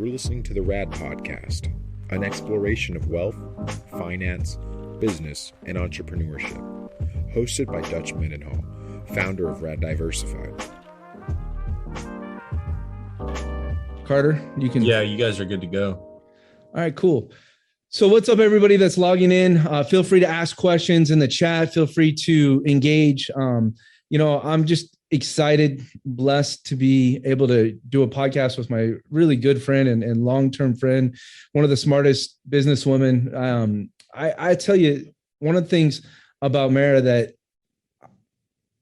You're listening to the RADD Podcast, an exploration of wealth, finance, business, and entrepreneurship, hosted by Ductch Mendenhall, founder of RADD Diversified. Carter, you can. Yeah, you guys are good to go. All right, cool. So what's up, everybody that's logging in? Feel free to ask questions in the chat. Feel free to engage. I'm just excited, blessed to be able to do a podcast with my really good friend and long-term friend, one of the smartest businesswomen. I tell you, one of the things about Mara that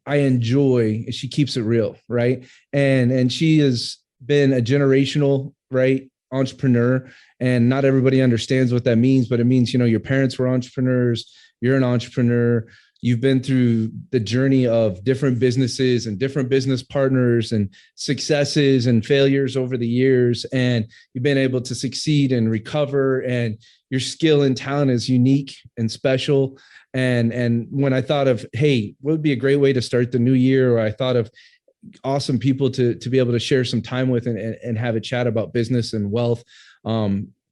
I enjoy is she keeps it real, right? And she has been a generational, right, entrepreneur, and not everybody understands what that means, but it means, your parents were entrepreneurs, you're an entrepreneur, you've been through the journey of different businesses and different business partners and successes and failures over the years, and you've been able to succeed and recover, and your skill and talent is unique and special. And when I thought of, hey, what would be a great way to start the new year, or I thought of awesome people to be able to share some time with and have a chat about business and wealth,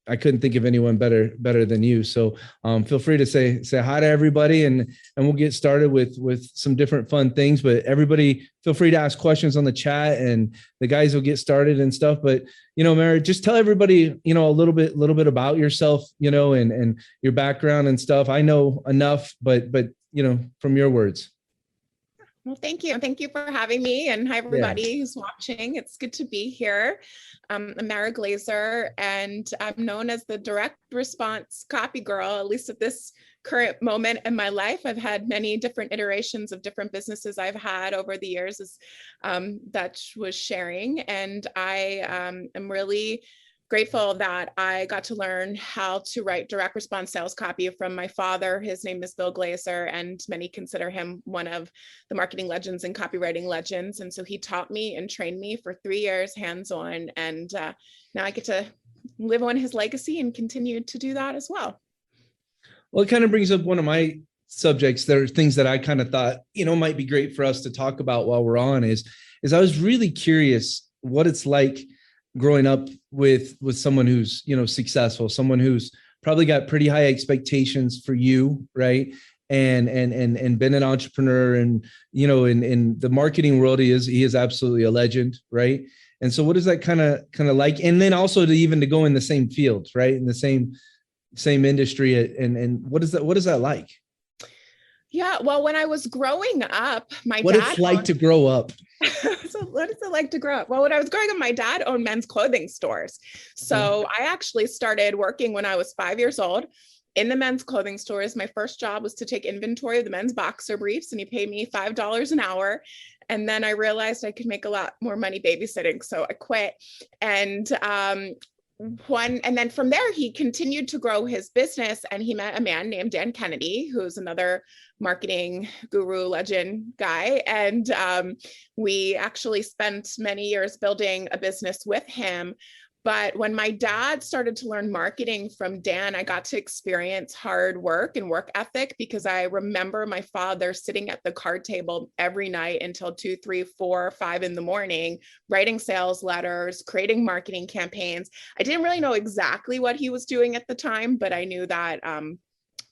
I couldn't think of anyone better than you. So feel free to say hi to everybody, and we'll get started with some different fun things. But everybody, feel free to ask questions on the chat, and the guys will get started and stuff. But Mary, just tell everybody a little bit about yourself, and your background and stuff. I know enough, but from your words. Well, thank you. Thank you for having me. And hi, everybody who's watching. It's good to be here. I'm Mara Glazer, and I'm known as the direct response copy girl, at least at this current moment in my life. I've had many different iterations of different businesses I've had over the years, as Ductch was sharing. And I am really grateful that I got to learn how to write direct response sales copy from my father. His name is Bill Glazer, and many consider him one of the marketing legends and copywriting legends. And so he taught me and trained me for 3 years hands-on. And now I get to live on his legacy and continue to do that as well. Well, it kind of brings up one of my subjects. There are things that I kind of thought, might be great for us to talk about while we're on is I was really curious what it's like growing up with someone who's, successful, someone who's probably got pretty high expectations for you, right? And been an entrepreneur, and, in the marketing world, he is absolutely a legend, right? And so what is that kind of like? And then also to go in the same field, right? In the same industry. And what is that like? Yeah, well, when I was growing up, what it's like to grow up. So what is it like to grow up? Well, when I was growing up, my dad owned men's clothing stores. So I actually started working when I was 5 years old in the men's clothing stores. My first job was to take inventory of the men's boxer briefs, and he paid me $5 an hour. And then I realized I could make a lot more money babysitting. So I quit. And then from there, he continued to grow his business, and he met a man named Dan Kennedy, who's another marketing guru legend guy. And we actually spent many years building a business with him. But when my dad started to learn marketing from Dan, I got to experience hard work and work ethic, because I remember my father sitting at the card table every night until 2, 3, 4, 5 in the morning, writing sales letters, creating marketing campaigns. I didn't really know exactly what he was doing at the time, but I knew that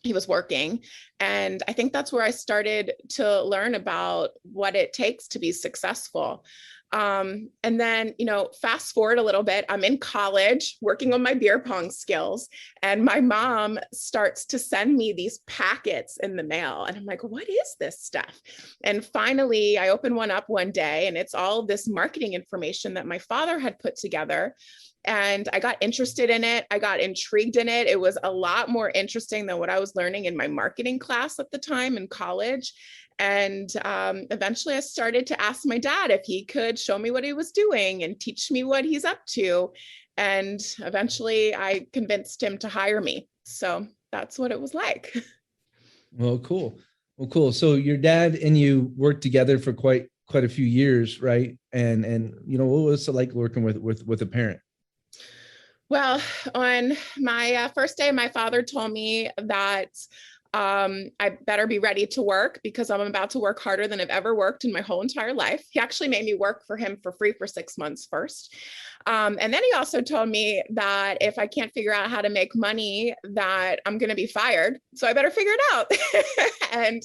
he was working. And I think that's where I started to learn about what it takes to be successful. And then, fast forward a little bit, I'm in college working on my beer pong skills, and my mom starts to send me these packets in the mail. And I'm like, what is this stuff? And finally, I open one up one day, and it's all this marketing information that my father had put together. And I got interested in it. I got intrigued in it. It was a lot more interesting than what I was learning in my marketing class at the time in college. And eventually I started to ask my dad if he could show me what he was doing and teach me what he's up to. And eventually I convinced him to hire me. So that's what it was like. Well, cool. So your dad and you worked together for quite a few years, right? And what was it like working with a parent? Well, on my first day, my father told me that I better be ready to work because I'm about to work harder than I've ever worked in my whole entire life. He actually made me work for him for free for 6 months first. And then he also told me that if I can't figure out how to make money, that I'm going to be fired. So I better figure it out. And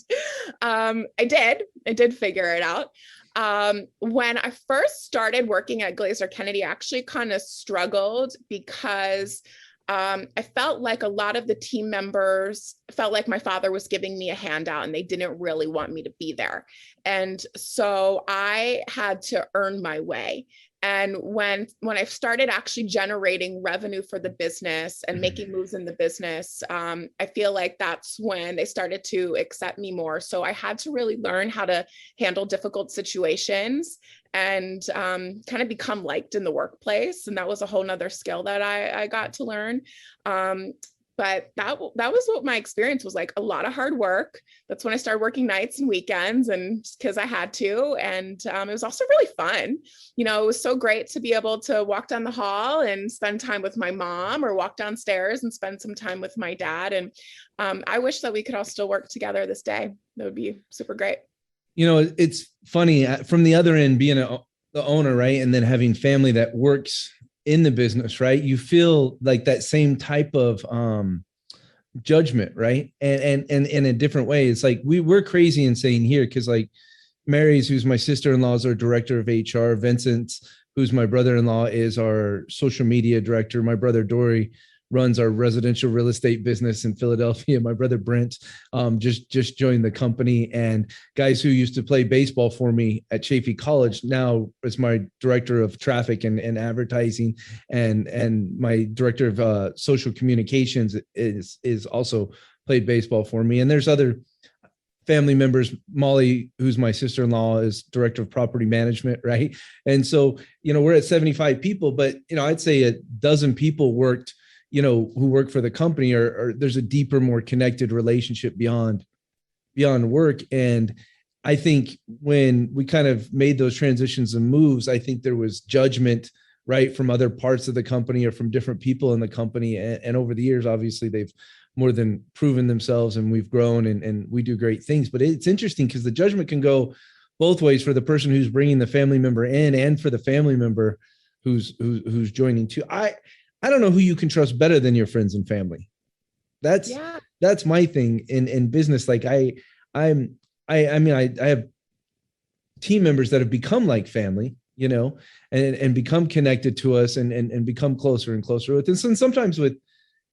I did figure it out. When I first started working at Glazer Kennedy, I actually kind of struggled because I felt like a lot of the team members felt like my father was giving me a handout and they didn't really want me to be there. And so I had to earn my way. And when I started actually generating revenue for the business and making moves in the business, I feel like that's when they started to accept me more. So I had to really learn how to handle difficult situations and kind of become liked in the workplace. And that was a whole nother skill that I got to learn. But that was what my experience was like, a lot of hard work. That's when I started working nights and weekends, and just because I had to. And it was also really fun. You know, it was so great to be able to walk down the hall and spend time with my mom, or walk downstairs and spend some time with my dad. And I wish that we could all still work together this day. That would be super great. You know, it's funny from the other end, being the owner, right? And then having family that works in the business, right? You feel like that same type of judgment, right? And in a different way. It's like we're crazy insane here because like Mary's, who's my sister-in-law, is our director of HR. Vincent, who's my brother-in-law, is our social media director. My brother Dory runs our residential real estate business in Philadelphia. My brother Brent just joined the company, and guys who used to play baseball for me at Chaffey College now is my director of traffic and advertising, and my director of social communications is also played baseball for me. And there's other family members. Molly, who's my sister-in-law, is director of property management, right? And so, you know, we're at 75 people, but, you know, I'd say a dozen people worked, you know, who work for the company, or there's a deeper, more connected relationship beyond work. And I think when we kind of made those transitions and moves, I think there was judgment, right, from other parts of the company or from different people in the company. And over the years, obviously, they've more than proven themselves, and we've grown and we do great things. But it's interesting because the judgment can go both ways for the person who's bringing the family member in and for the family member who's joining too. I don't know who you can trust better than your friends and family. That's my thing in business. Like I have team members that have become like family, you know, and become connected to us and become closer and closer with us. And sometimes with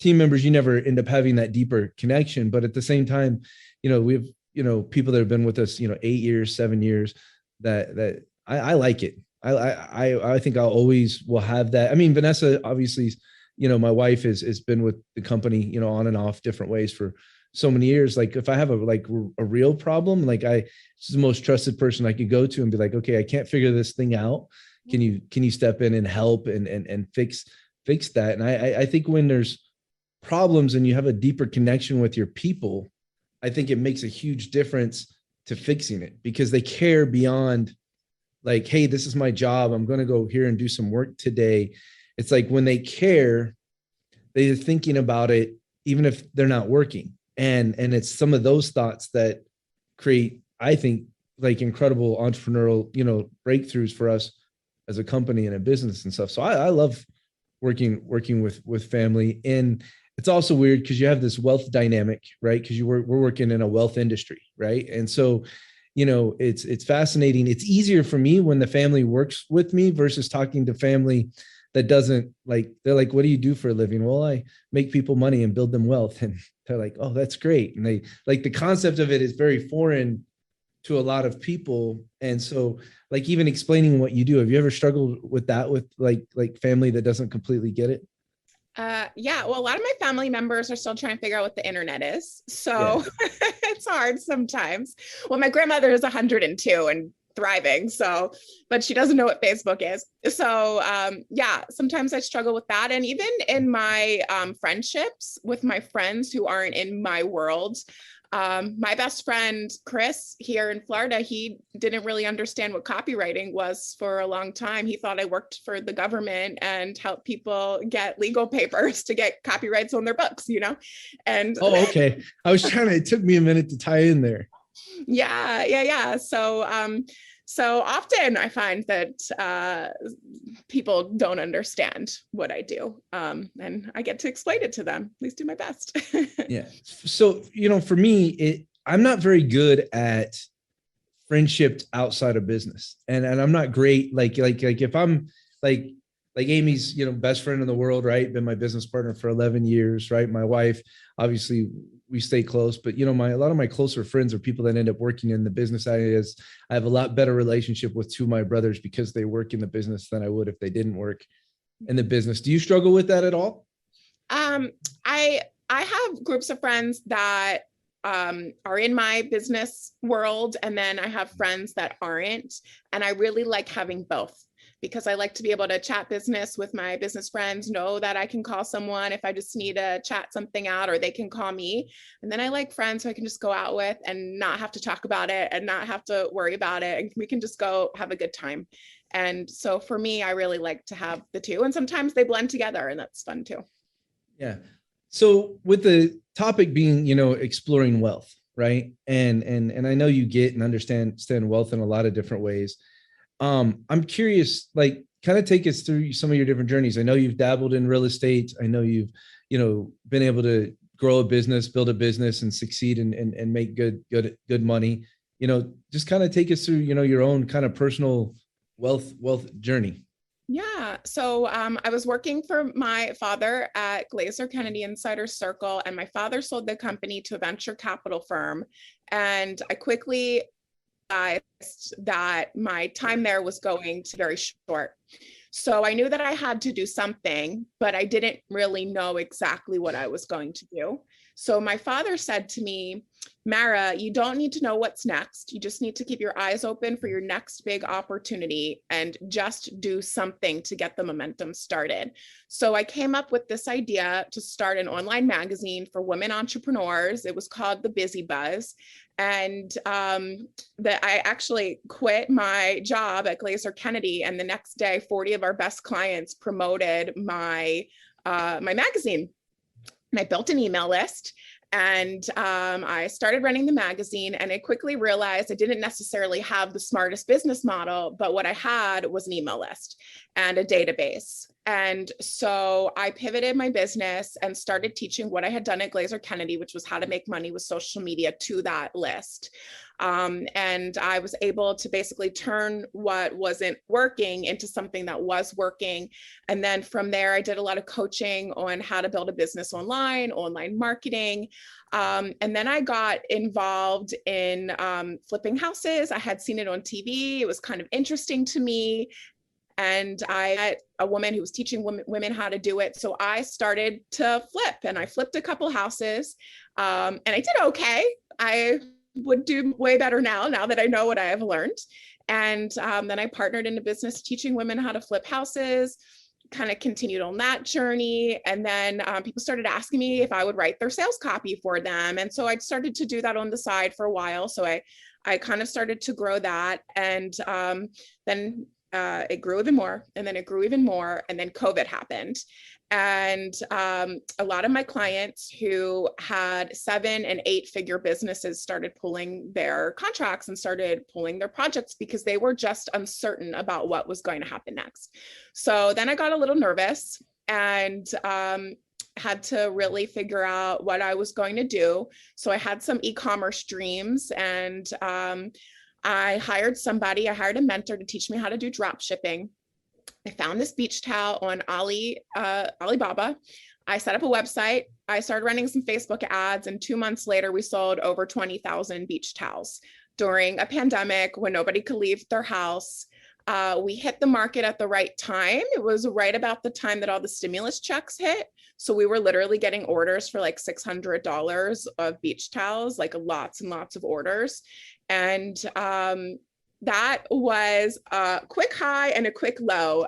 team members, you never end up having that deeper connection. But at the same time, you know, we have, you know, people that have been with us, you know, 8 years, 7 years, that I like it. I think I'll always will have that. I mean, Vanessa, obviously, you know, my wife has been with the company, you know, on and off different ways for so many years. Like if I have a real problem, like she's the most trusted person I could go to and be like, okay, I can't figure this thing out. Can you step in and help and fix that? And I think when there's problems and you have a deeper connection with your people, I think it makes a huge difference to fixing it, because they care beyond like, hey, this is my job, I'm going to go here and do some work today. It's like when they care, they're thinking about it, even if they're not working. And it's some of those thoughts that create, I think, like incredible entrepreneurial, you know, breakthroughs for us as a company and a business and stuff. So I love working with family. And it's also weird because you have this wealth dynamic, right? Because we're working in a wealth industry, right? And so, you know, it's fascinating. It's easier for me when the family works with me versus talking to family that doesn't, like, they're like, what do you do for a living? Well, I make people money and build them wealth. And they're like, oh, that's great. And they like, the concept of it is very foreign to a lot of people. And so like even explaining what you do, have you ever struggled with that with like family that doesn't completely get it? Yeah, well, a lot of my family members are still trying to figure out what the internet is. So yeah. It's hard sometimes. Well, my grandmother is 102 and thriving. So, but she doesn't know what Facebook is. So, yeah, sometimes I struggle with that. And even in my friendships with my friends who aren't in my world, My best friend, Chris, here in Florida, he didn't really understand what copywriting was for a long time. He thought I worked for the government and helped people get legal papers to get copyrights on their books, And Oh, okay. It took me a minute to tie in there. Yeah. So often I find that people don't understand what I do, and I get to explain it to them. At least do my best. Yeah. So, for me, I'm not very good at friendship outside of business, and I'm not great. Like if I'm like Amy's, best friend in the world, right? Been my business partner for 11 years, right? My wife, obviously we stay close, but a lot of my closer friends are people that end up working in the business areas. I have a lot better relationship with two of my brothers because they work in the business than I would if they didn't work in the business. Do you struggle with that at all? I have groups of friends that are in my business world, and then I have friends that aren't, and I really like having both, because I like to be able to chat business with my business friends, know that I can call someone if I just need to chat something out, or they can call me. And then I like friends who I can just go out with and not have to talk about it and not have to worry about it. And we can just go have a good time. And so for me, I really like to have the two. And sometimes they blend together, and that's fun too. Yeah. So with the topic being, exploring wealth, right? And I know you get and understand wealth in a lot of different ways. I'm curious, kind of take us through some of your different journeys. I know you've dabbled in real estate. I know you've, been able to grow a business, build a business, and succeed and make good money. Just kind of take us through, your own kind of personal wealth journey. Yeah. So I was working for my father at Glazer Kennedy Insider Circle, and my father sold the company to a venture capital firm. And I quickly realized that my time there was going to be very short. So I knew that I had to do something, but I didn't really know exactly what I was going to do. So my father said to me, Mara, you don't need to know what's next. You just need to keep your eyes open for your next big opportunity and just do something to get the momentum started. So I came up with this idea to start an online magazine for women entrepreneurs. It was called The Busy Buzz. And that I actually quit my job at Glazer Kennedy. And the next day, 40 of our best clients promoted my magazine. And I built an email list, and I started running the magazine, and I quickly realized I didn't necessarily have the smartest business model, but what I had was an email list and a database. And so I pivoted my business and started teaching what I had done at Glazer Kennedy, which was how to make money with social media, to that list. And I was able to basically turn what wasn't working into something that was working. And then from there, I did a lot of coaching on how to build a business online marketing. And then I got involved in flipping houses. I had seen it on TV. It was kind of interesting to me. And I met a woman who was teaching women how to do it. So I started to flip, and I flipped a couple houses, and I did okay. I would do way better now that I know what I have learned. And then I partnered in a business teaching women how to flip houses, kind of continued on that journey. And then people started asking me if I would write their sales copy for them. And so I started to do that on the side for a while. So I kind of started to grow that. And then it grew even more, and then it grew even more, and then COVID happened. And a lot of my clients who had 7- and 8-figure businesses started pulling their contracts and started pulling their projects because they were just uncertain about what was going to happen next. So then I got a little nervous and had to really figure out what I was going to do. So I had some e-commerce dreams, and I hired a mentor to teach me how to do drop shipping. I found this beach towel on Alibaba. I set up a website. I started running some Facebook ads, and 2 months later, we sold over 20,000 beach towels during a pandemic when nobody could leave their house. We hit the market at the right time. It was right about the time that all the stimulus checks hit. So we were literally getting orders for like $600 of beach towels, like lots and lots of orders. And that was a quick high and a quick low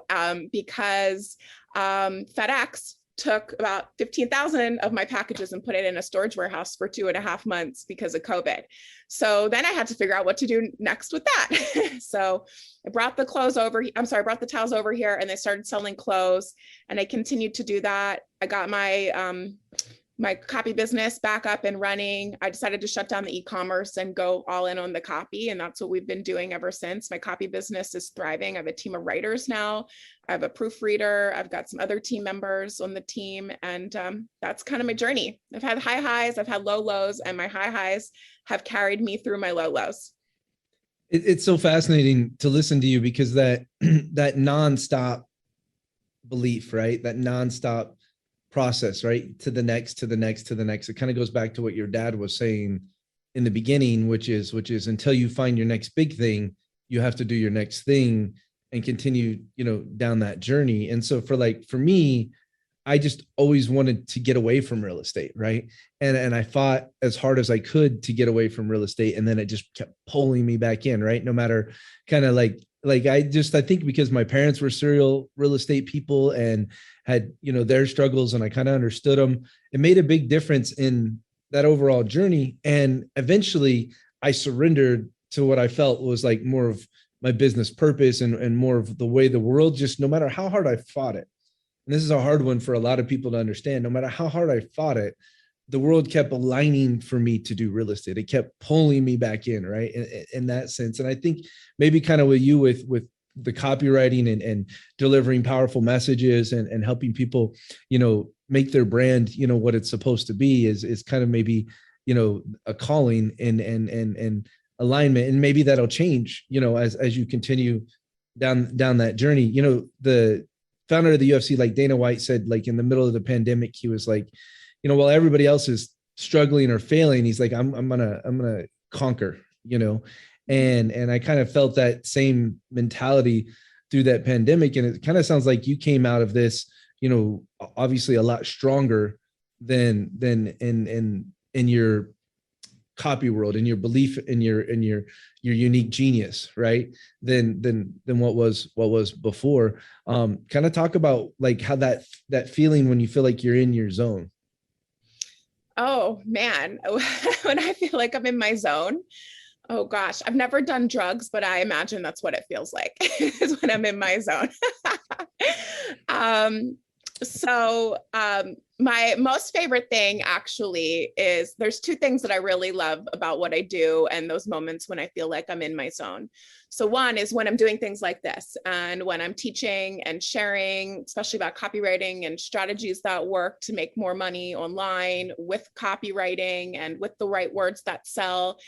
because FedEx took about 15,000 of my packages and put it in a storage warehouse for 2.5 months because of COVID. So then I had to figure out what to do next with that. So I brought the towels over here, and they started selling clothes, and I continued to do that. I got my copy business back up and running. I decided to shut down the e-commerce and go all in on the copy. And that's what we've been doing ever since. My copy business is thriving. I have a team of writers now. I have a proofreader. I've got some other team members on the team. And that's kind of my journey. I've had high highs, I've had low lows, and my high highs have carried me through my low lows. It's so fascinating to listen to you, because that nonstop belief, right? That nonstop process, right? To the next. It kind of goes back to what your dad was saying in the beginning, which is until you find your next big thing, you have to do your next thing and continue, down that journey. And so for me, I just always wanted to get away from real estate, right? And I fought as hard as I could to get away from real estate. And then it just kept pulling me back in, right? No matter kind of like I think because my parents were serial real estate people and had, their struggles, and I kind of understood them, it made a big difference in that overall journey. And eventually I surrendered to what I felt was like more of my business purpose and more of the way the world, just no matter how hard I fought it. And this is a hard one for a lot of people to understand. No matter how hard I fought it, the world kept aligning for me to do real estate. It kept pulling me back in, right? In that sense. And I think maybe kind of with you with the copywriting and delivering powerful messages and helping people, make their brand, what it's supposed to be is kind of maybe, a calling and alignment. And maybe that'll change, as you continue down that journey. The founder of the UFC, like Dana White said, like in the middle of the pandemic, he was like, while everybody else is struggling or failing, he's like, I'm gonna conquer, and I kind of felt that same mentality through that pandemic. And it kind of sounds like you came out of this, obviously a lot stronger than in your copy world, in your belief in your unique genius, right? Than what was before. Kind of talk about like how that feeling when you feel like you're in your zone. Oh man, when I feel like I'm in my zone, oh gosh, I've never done drugs, but I imagine that's what it feels like is when I'm in my zone. My most favorite thing actually is there's two things that I really love about what I do and those moments when I feel like I'm in my zone. So one is when I'm doing things like this and when I'm teaching and sharing, especially about copywriting and strategies that work to make more money online with copywriting and with the right words that sell.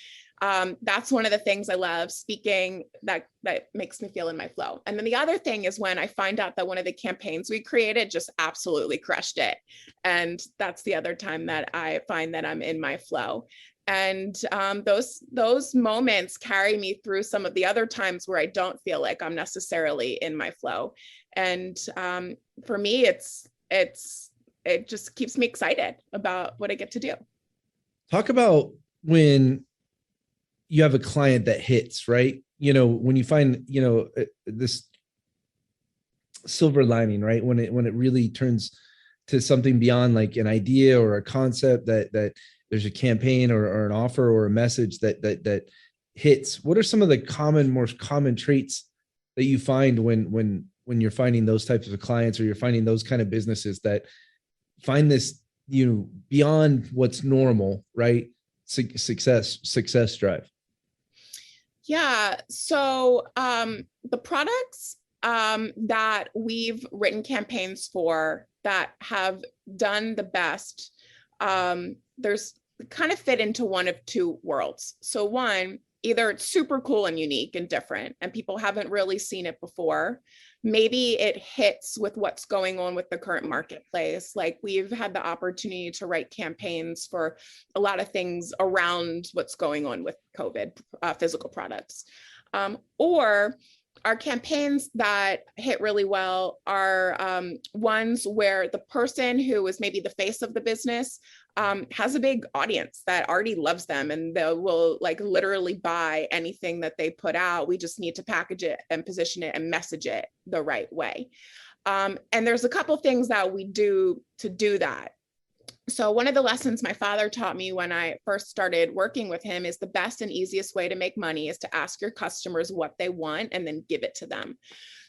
That's one of the things I love speaking that makes me feel in my flow. And then the other thing is when I find out that one of the campaigns we created just absolutely crushed it. And that's the other time that I find that I'm in my flow. And those moments carry me through some of the other times where I don't feel like I'm necessarily in my flow. And for me, it just keeps me excited about what I get to do. Talk about when you have a client that hits, right? When you find, this silver lining, right? When it really turns to something beyond like an idea or a concept that there's a campaign or an offer or a message that hits. What are some of the most common traits that you find when you're finding those types of clients, or you're finding those kind of businesses that find this, beyond what's normal, right? Success drive. Yeah. So the products that we've written campaigns for that have done the best, there's kind of fit into one of two worlds. So one, either it's super cool and unique and different and people haven't really seen it before. Maybe it hits with what's going on with the current marketplace. Like we've had the opportunity to write campaigns for a lot of things around what's going on with COVID, physical products. Or our campaigns that hit really well are ones where the person who is maybe the face of the business has a big audience that already loves them and they will like literally buy anything that they put out. We just need to package it and position it and message it the right way. And there's a couple things that we do to do that. So one of the lessons my father taught me when I first started working with him is the best and easiest way to make money is to ask your customers what they want and then give it to them.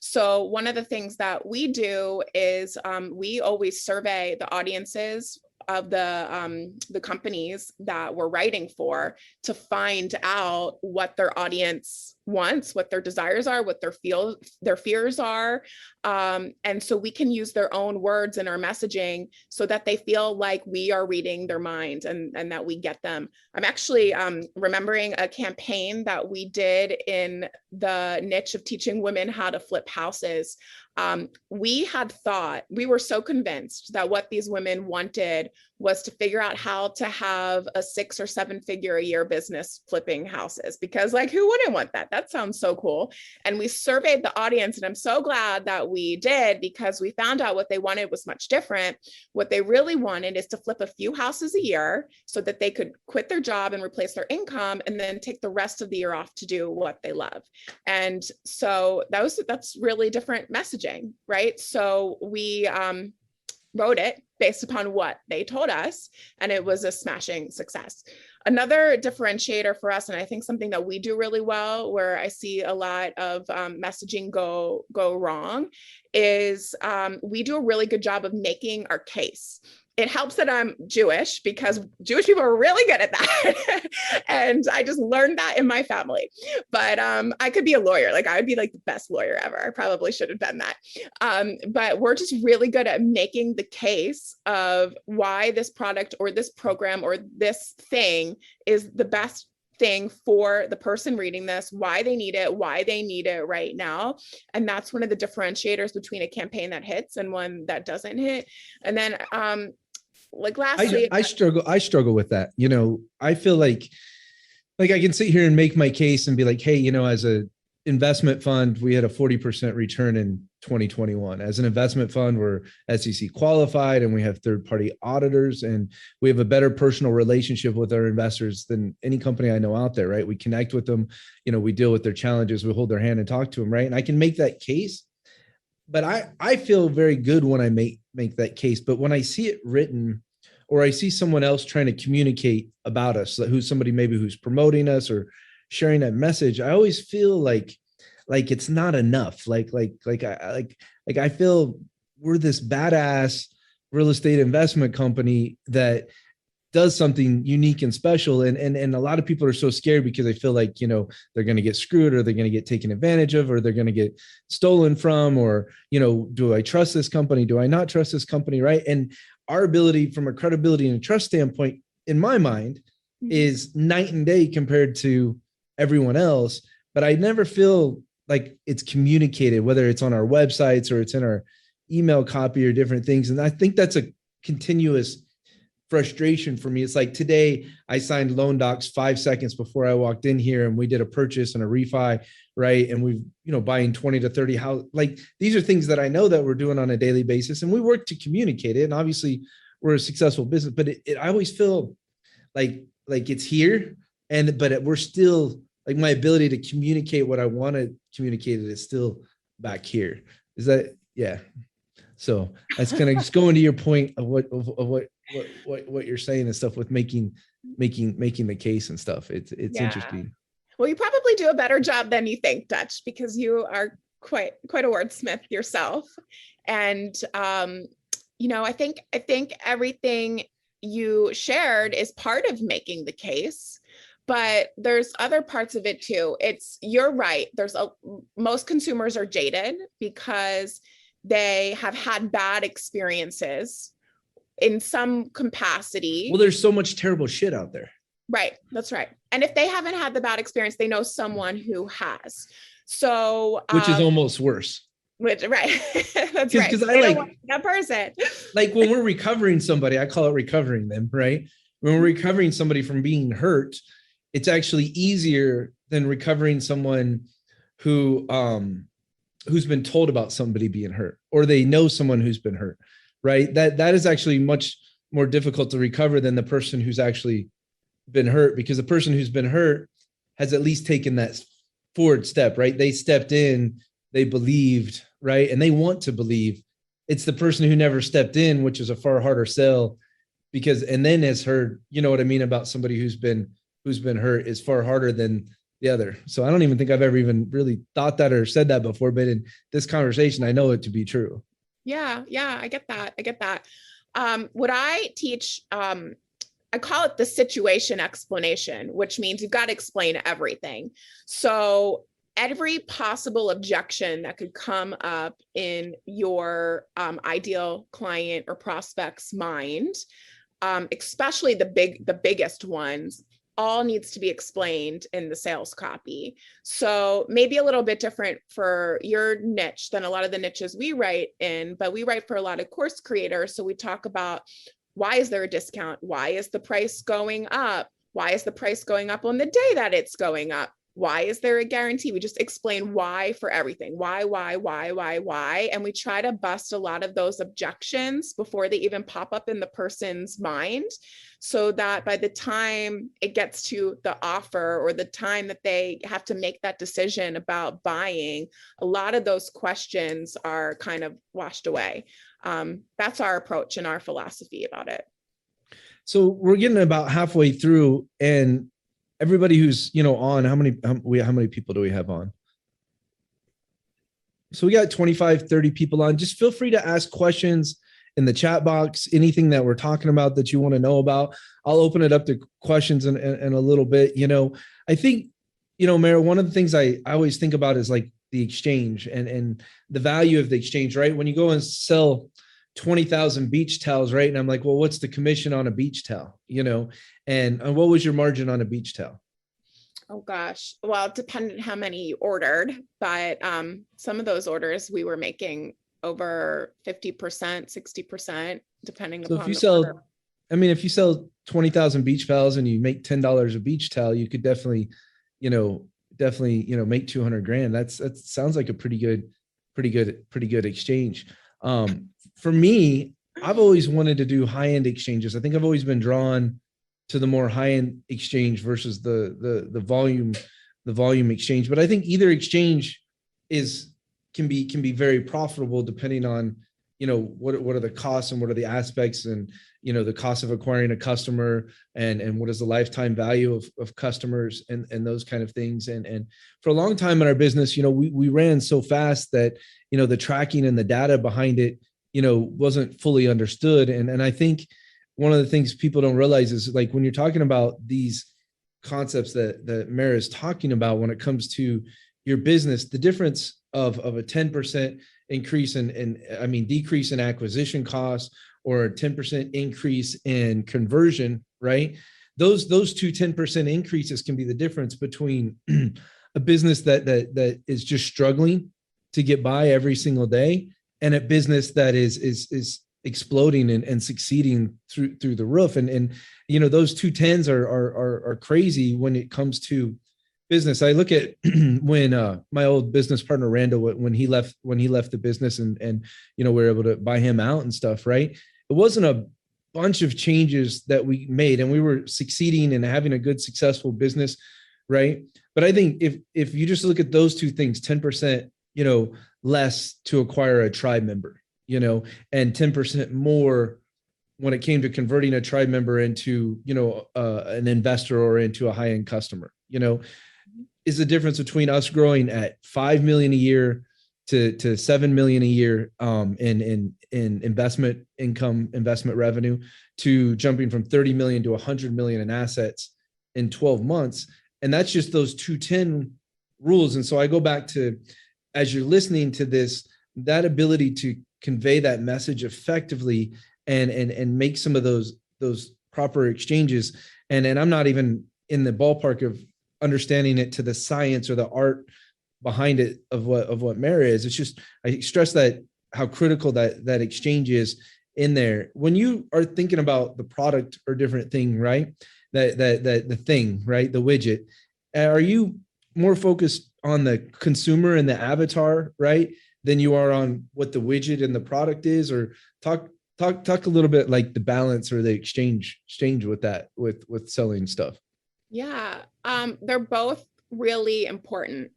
So one of the things that we do is we always survey the audiences of the companies that we're writing for to find out what their audience wants, what their desires are, what their fears are. And so we can use their own words in our messaging so that they feel like we are reading their mind and that we get them. I'm actually remembering a campaign that we did in the niche of teaching women how to flip houses. We were so convinced that what these women wanted was to figure out how to have a 6 or 7 figure a year business flipping houses, because like, who wouldn't want that? That sounds so cool. And we surveyed the audience, and I'm so glad that we did, because we found out what they wanted was much different. What they really wanted is to flip a few houses a year so that they could quit their job and replace their income and then take the rest of the year off to do what they love. And so that's really different messaging, right? So we wrote it based upon what they told us, and it was a smashing success. Another differentiator for us, and I think something that we do really well, where I see a lot of messaging go wrong, is we do a really good job of making our case. It helps that I'm Jewish, because Jewish people are really good at that. And I just learned that in my family. But I could be a lawyer. Like, I would be like the best lawyer ever. I probably should have done that. But we're just really good at making the case of why this product or this program or this thing is the best thing for the person reading this, why they need it right now. And that's one of the differentiators between a campaign that hits and one that doesn't hit. And then like lastly, I struggle with that. You know, I feel like I can sit here and make my case and be like, hey, you know, as a investment fund, we had a 40% return in 2021. As an investment fund, we're SEC qualified and we have third-party auditors, and we have a better personal relationship with our investors than any company I know out there, right? We connect with them, you know, we deal with their challenges, we hold their hand and talk to them, right? And I can make that case, but I feel very good when I make that case. But when I see it written, or I see someone else trying to communicate about us, who's somebody maybe who's promoting us or sharing that message, I always feel like it's not enough. Like I feel we're this badass real estate investment company that does something unique and special. And a lot of people are so scared because they feel like, you know, they're going to get screwed, or they're going to get taken advantage of, or they're going to get stolen from, or, you know, do I trust this company? Do I not trust this company? Right. And our ability from a credibility and trust standpoint, in my mind, is night and day compared to everyone else. But I never feel like it's communicated, whether it's on our websites or it's in our email copy or different things. And I think that's a continuous frustration for me. It's like today I signed loan docs 5 seconds before I walked in here, and we did a purchase and a refi, right? And we've, you know, buying 20 to 30 house. Like, these are things that I know that we're doing on a daily basis, and we work to communicate it. And obviously we're a successful business, but I always feel like it's here, but we're still, like, my ability to communicate what I want to communicate is still back here. Is that, yeah. So that's kind of just going to your point of what you're saying and stuff with making the case and stuff. It's interesting. Well, you probably do a better job than you think, Ductch, because you are quite a wordsmith yourself. And you know, I think everything you shared is part of making the case. But there's other parts of it too. You're right. Most consumers are jaded because they have had bad experiences in some capacity. Well, there's so much terrible shit out there. Right. That's right. And if they haven't had the bad experience, they know someone who has. So, which is almost worse. Right. That's right. Because I like that person. Like, when we're recovering somebody, I call it recovering them, right? When we're recovering somebody from being hurt, it's actually easier than recovering someone who's been told about somebody being hurt, or they know someone who's been hurt, right? That is actually much more difficult to recover than the person who's actually been hurt, because the person who's been hurt has at least taken that forward step, right? They stepped in, they believed, right? And they want to believe it's the person who never stepped in, which is a far harder sell because, and then has heard, you know what I mean, about somebody who's been hurt is far harder than the other. So I don't even think I've ever even really thought that or said that before, but in this conversation, I know it to be true. Yeah. I get that. What I teach, I call it the situation explanation, which means you've got to explain everything. So every possible objection that could come up in your ideal client or prospect's mind, especially the biggest ones, all needs to be explained in the sales copy. So maybe a little bit different for your niche than a lot of the niches we write in, but we write for a lot of course creators. So we talk about, why is there a discount? Why is the price going up? Why is the price going up on the day that it's going up? Why is there a guarantee? We just explain why for everything. Why? And we try to bust a lot of those objections before they even pop up in the person's mind, so that by the time it gets to the offer or the time that they have to make that decision about buying, a lot of those questions are kind of washed away. That's our approach and our philosophy about it. So we're getting about halfway through, and everybody who's, on, how many people do we have on? So we got 25, 30 people on. Just feel free to ask questions in the chat box, anything that we're talking about that you want to know about. I'll open it up to questions in a little bit. I think, Mara, one of the things I always think about is like the exchange and the value of the exchange, right? When you go and sell 20,000 beach towels, right? And I'm like, well, what's the commission on a beach towel? And what was your margin on a beach towel? Oh gosh. Well, it depended how many you ordered, but some of those orders we were making over 50%, 60%, depending upon if you order. If you sell 20,000 beach towels and you make $10 a beach towel, you could definitely make $200,000. That sounds like a pretty good exchange. For me, I've always wanted to do high-end exchanges. I think I've always been drawn to the more high-end exchange versus the volume exchange. But I think either exchange can be very profitable depending on, what are the costs and what are the aspects and, the cost of acquiring a customer and what is the lifetime value of customers and those kind of things. And for a long time in our business, we ran so fast that, the tracking and the data behind it, wasn't fully understood. And I think one of the things people don't realize is, like, when you're talking about these concepts that Mara is talking about, when it comes to your business, the difference of a 10% increase decrease in acquisition costs or a 10% increase in conversion, right? Those two 10% increases can be the difference between a business that is just struggling to get by every single day and a business that is exploding and succeeding through the roof. And those two tens are crazy when it comes to business. I look at when my old business partner Randall, when he left the business and we were able to buy him out and stuff, right? It wasn't a bunch of changes that we made, and we were succeeding and having a good, successful business, right? But I think if you just look at those two things, 10%, less to acquire a tribe member, and 10% more when it came to converting a tribe member into, an investor or into a high-end customer, is the difference between us growing at 5 million a year to 7 million a year in investment income, investment revenue, to jumping from 30 million to 100 million in assets in 12 months. And that's just those 210 rules. And so I go back to, as you're listening to this, that ability to convey that message effectively and make some of those proper exchanges. And I'm not even in the ballpark of understanding it to the science or the art behind it of what Mara is. It's just, I stress that how critical that exchange is in there. When you are thinking about the product or different thing, right? The thing, right? The widget, are you more focused on the consumer and the avatar, right, than you are on what the widget and the product is? Or talk a little bit like the balance or the exchange with that, with selling stuff. Yeah, they're both really important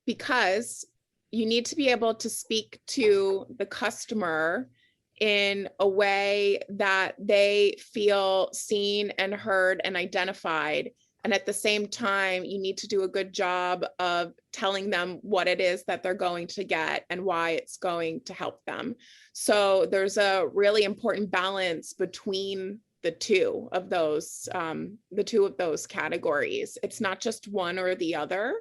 because you need to be able to speak to the customer in a way that they feel seen and heard and identified. And at the same time, you need to do a good job of telling them what it is that they're going to get and why it's going to help them. So there's a really important balance between the two of those categories. It's not just one or the other.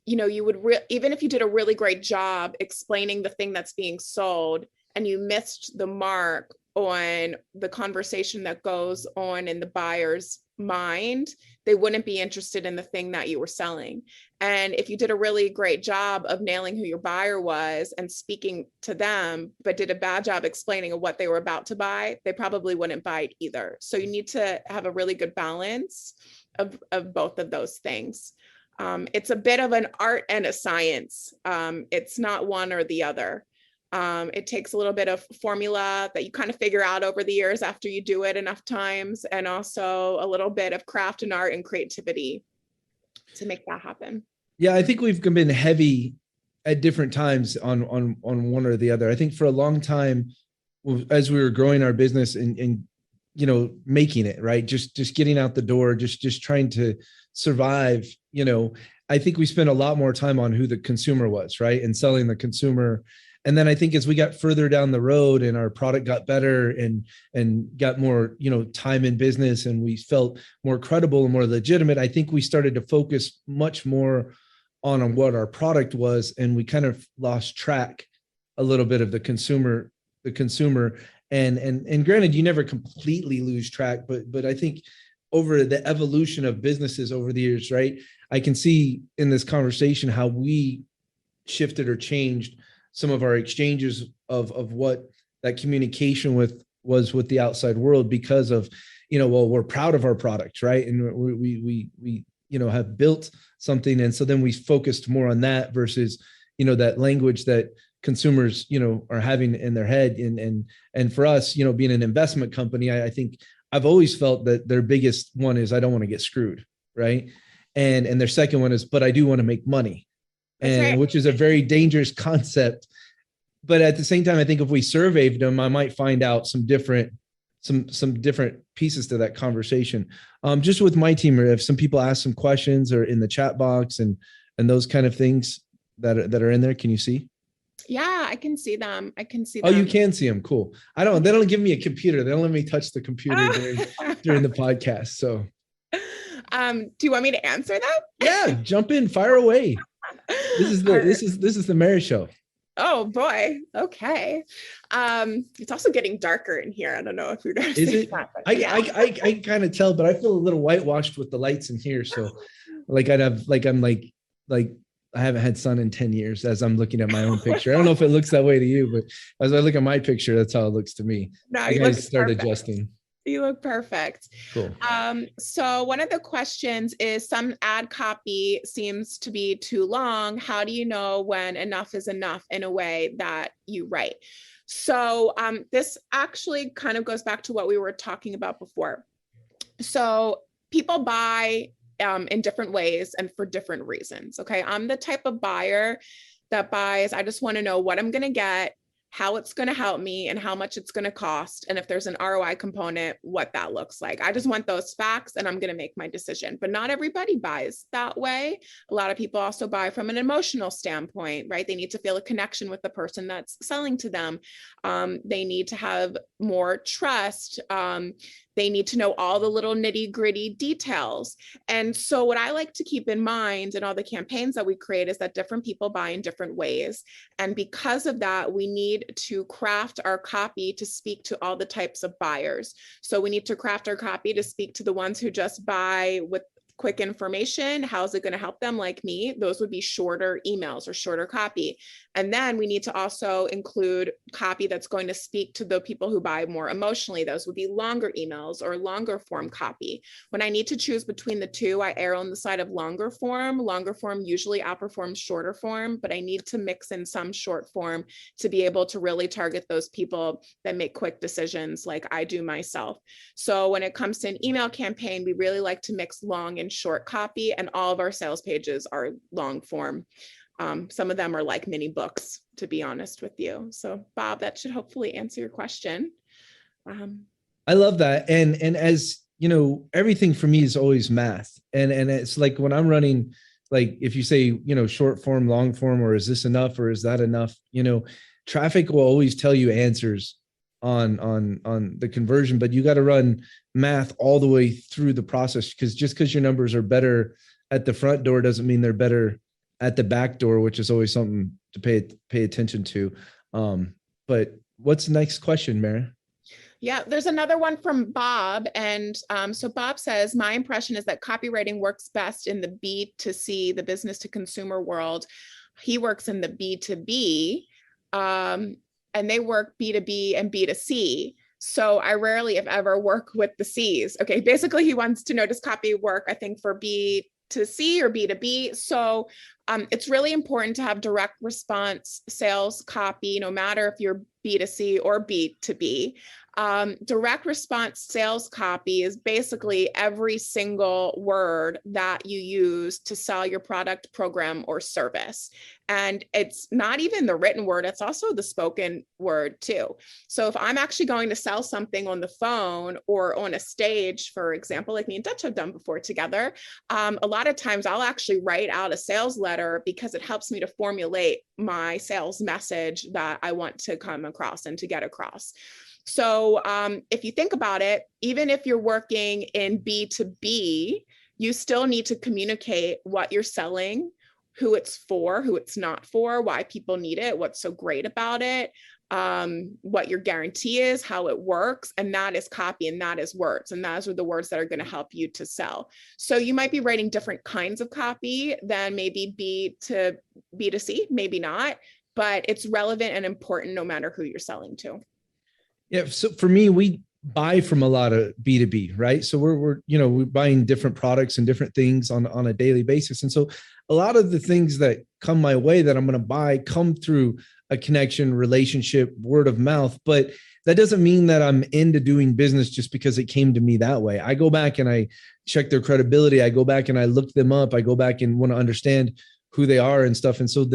You would even if you did a really great job explaining the thing that's being sold and you missed the mark on the conversation that goes on in the buyer's mind, they wouldn't be interested in the thing that you were selling. And if you did a really great job of nailing who your buyer was and speaking to them, but did a bad job explaining what they were about to buy, they probably wouldn't buy it either. So you need to have a really good balance of both of those things. It's a bit of an art and a science. It's not one or the other. It takes a little bit of formula that you kind of figure out over the years after you do it enough times, and also a little bit of craft and art and creativity to make that happen. Yeah, I think we've been heavy at different times on one or the other. I think for a long time, as we were growing our business and making it, right, just getting out the door, just trying to survive, I think we spent a lot more time on who the consumer was, right, and selling the consumer. And then I think as we got further down the road and our product got better and got more, time in business, and we felt more credible and more legitimate, I think we started to focus much more on what our product was. And we kind of lost track a little bit of the consumer. And granted, you never completely lose track, but I think over the evolution of businesses over the years, right, I can see in this conversation how we shifted or changed some of our exchanges of what that communication was with the outside world because of, we're proud of our product, right? And we have built something. And so then we focused more on that versus, that language that consumers, are having in their head. And for us, being an investment company, I think I've always felt that their biggest one is, I don't want to get screwed, right? And their second one is, but I do want to make money. And right. Which is a very dangerous concept. But at the same time, I think if we surveyed them, I might find out some different pieces to that conversation. Just with my team, or if some people ask some questions or in the chat box and those kind of things that are in there, can you see? Yeah, I can see them. Oh, you can see them. Cool. They don't give me a computer. They don't let me touch the computer during the podcast. So, do you want me to answer that? Yeah, jump in, fire away. This is the Mary Show. Oh boy. Okay. It's also getting darker in here. I don't know if you're noticing. Is it? That, I kind of tell, but I feel a little whitewashed with the lights in here. So I haven't had sun in 10 years as I'm looking at my own picture. I don't know if it looks that way to you, but as I look at my picture, that's how it looks to me. No, you guys start adjusting. You look perfect. Cool. So one of the questions is, some ad copy seems to be too long. How do you know when enough is enough in a way that you write? So this actually kind of goes back to what we were talking about before. So people buy in different ways and for different reasons. Okay. I'm the type of buyer that buys, I just want to know what I'm going to get, how it's going to help me, and how much it's going to cost. And if there's an ROI component, what that looks like. I just want those facts and I'm going to make my decision. But not everybody buys that way. A lot of people also buy from an emotional standpoint, right? They need to feel a connection with the person that's selling to them. They need to have more trust. They need to know all the little nitty gritty details. And so what I like to keep in mind in all the campaigns that we create is that different people buy in different ways. And because of that, we need to craft our copy to speak to all the types of buyers. So we need to craft our copy to speak to the ones who just buy with quick information. How's it going to help them, like me? Those would be shorter emails or shorter copy. And then we need to also include copy that's going to speak to the people who buy more emotionally. Those would be longer emails or longer form copy. When I need to choose between the two, I err on the side of longer form. Longer form usually outperforms shorter form, but I need to mix in some short form to be able to really target those people that make quick decisions like I do myself. So when it comes to an email campaign, we really like to mix long and short copy, and all of our sales pages are long form. Some of them are like mini books, to be honest with you. So Bob, that should hopefully answer your question. I love that. And as you know, everything for me is always math. And it's like when I'm running, like if you say, short form, long form, or is this enough or is that enough? Traffic will always tell you answers on the conversion, but you got to run math all the way through the process, because just because your numbers are better at the front door doesn't mean they're better at the back door, which is always something to pay attention to. But what's the next question, Mara? Yeah, there's another one from Bob. And so Bob says, my impression is that copywriting works best in the B2C, the business to consumer world. He works in the B2B, and they work B2B and B2C. So I rarely, if ever, work with the C's. Okay, basically he wants to know, does copy work, I think, for B2C or B2B? So it's really important to have direct response sales copy, no matter if you're B2C or B2B. Direct response sales copy is basically every single word that you use to sell your product, program, or service. And it's not even the written word, it's also the spoken word too. So if I'm actually going to sell something on the phone or on a stage, for example, like me and Ductch have done before together, a lot of times I'll actually write out a sales letter because it helps me to formulate my sales message that I want to come across and to get across. So if you think about it, even if you're working in B2B, you still need to communicate what you're selling, who it's for, who it's not for, why people need it, what's so great about it, what your guarantee is, how it works. And that is copy, and that is words. And those are the words that are going to help you to sell. So you might be writing different kinds of copy than maybe B to B2C, maybe not, but it's relevant and important no matter who you're selling to. Yeah. So for me, we buy from a lot of B2B, right? So we're buying different products and different things on a daily basis. And so a lot of the things that come my way that I'm going to buy come through a connection, relationship, word of mouth. But that doesn't mean that I'm into doing business just because it came to me that way. I go back and I check their credibility. I go back and I look them up. I go back and want to understand who they are and stuff. And so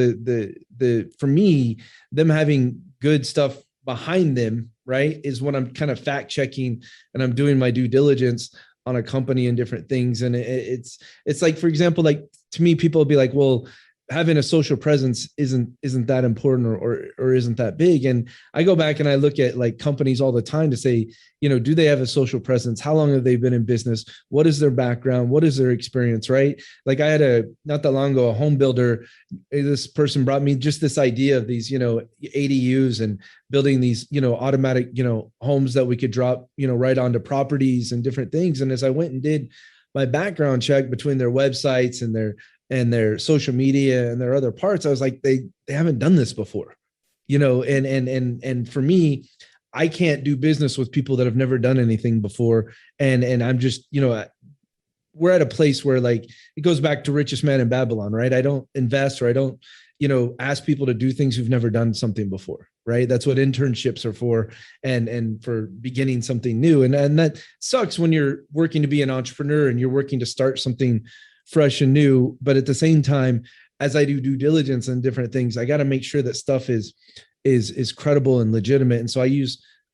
for me, them having good stuff behind them, right, is when I'm kind of fact checking and I'm doing my due diligence on a company and different things. And it's like, for example, like to me, people will be like, well, having a social presence isn't that important or isn't that big. And I go back and I look at like companies all the time to say, do they have a social presence? How long have they been in business? What is their background? What is their experience? Right. Like I had not that long ago, a home builder, this person brought me just this idea of these, ADUs and building these, automatic, homes that we could drop, right onto properties and different things. And as I went and did my background check between their websites and their social media and their other parts, I was like, they haven't done this before, and for me, I can't do business with people that have never done anything before. And I'm just, we're at a place where like, it goes back to richest man in Babylon, right? I don't invest or I don't, ask people to do things who've never done something before, right? That's what internships are for and for beginning something new. And that sucks when you're working to be an entrepreneur and you're working to start something fresh and new. But at the same time, as I do due diligence and different things, I got to make sure that stuff is credible and legitimate. And so